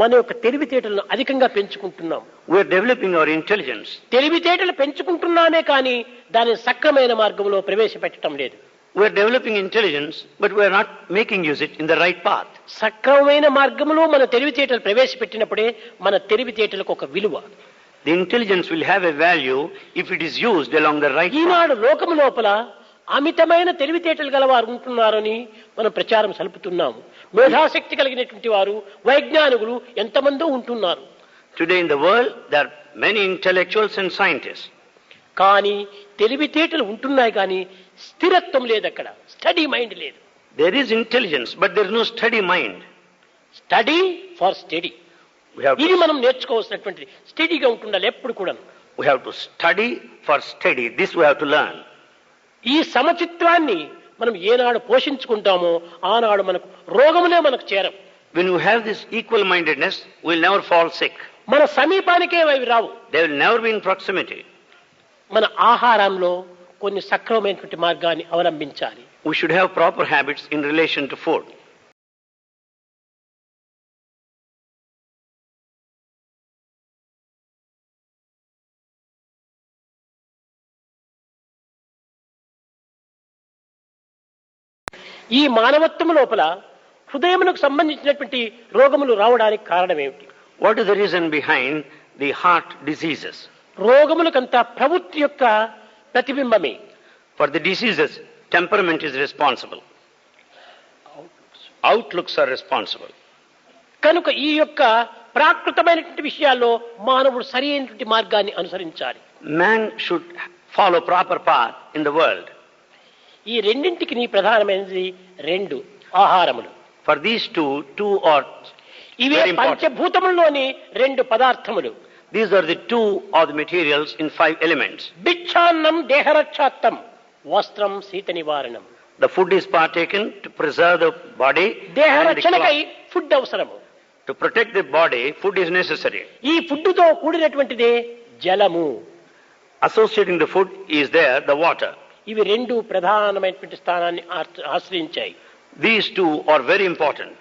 మన యొక్క తెలివితేటలను అధికంగా పెంచుకుంటున్నాం. We are developing our intelligence. తెలివితేటలు పెంచుకుంటున్నామే కానీ దాని సక్రమైన మార్గంలో ప్రవేశపెట్టడం లేదు. We are developing intelligence, but we are not making use it in the right path. సక్రమమైన మార్గంలో మన తెలివితేటలు ప్రవేశపెట్టినప్పుడే మన తెలివితేటలకు ఒక విలువ. The intelligence will have a value if it is used along the right path. ఈనాడు లోకము లోపల అమితమైన తెలివితేటలు గలవారు ఉంటున్నారని మనం ప్రచారం సలుపుతున్నాము. మేధాశక్తి కలిగినటువంటి వారు వైజ్ఞానికులు ఎంతమందో ఉంటున్నారు. Today in the world there are many intellectuals and scientists. కానీ తెలివితేటలు ఉంటున్నాయి కానీ స్థిరత్వం లేదు, అక్కడ స్టడీ మైండ్ లేదు. There is intelligence, but there is no steady mind. Study for study, ఇది మనం నేర్చుకోవాల్సినటువంటిది. స్టడీగా ఉంటుండాలి ఎప్పుడు కూడా. We have to study for study. This we have to learn. ఈ సమచిత్వాన్ని మనం ఏనాడు పోషించుకుంటామో ఆనాడు మనకు రోగములే మనకు చేరం. When you have this equal mindedness, we will never fall sick. మన సమీపానికే అవి రావు. They will never be in proximity. మన ఆహారంలో కొన్ని సక్రమమైనటువంటి మార్గాన్ని అవలంబించాలి. We should have proper habits in relation to food. ఈ మానవత్వం లోపల హృదయమునకు సంబంధించినటువంటి రోగములు రావడానికి కారణం ఏమిటి? What is the reason behind the heart diseases? రోగములకంతా ప్రవృత్తి యొక్క ప్రతిబింబమే. For the diseases, temperament is responsible. Outlooks are responsible. కనుక ఈ యొక్క ప్రాకృతమైనటువంటి విషయాల్లో మానవుడు సరైనటువంటి మార్గాన్ని అనుసరించాలి. Man should follow proper path in the world. ఈ రెండింటికి నీ ప్రధానమైనది రెండు ఆహారములు. For these two are ఇవే very important. పంచభూతముల్లోని రెండు పదార్థములు. These are the two of the materials in 5 elements. భిక్షాన్నం దేహరక్షాత్తం, వస్త్రం శీత నివారణం. The food is partaken to preserve the body. దేహరక్షణకై ఫుడ్ అవసరము. To protect the body, food is necessary. ఈ ఫుడ్తో కూడినటువంటిదే జలము. Associating the food is there, the water. ఇవి రెండు ప్రధానమైనటువంటి స్థానాన్ని ఆశ్రయించాయి. These two are very important.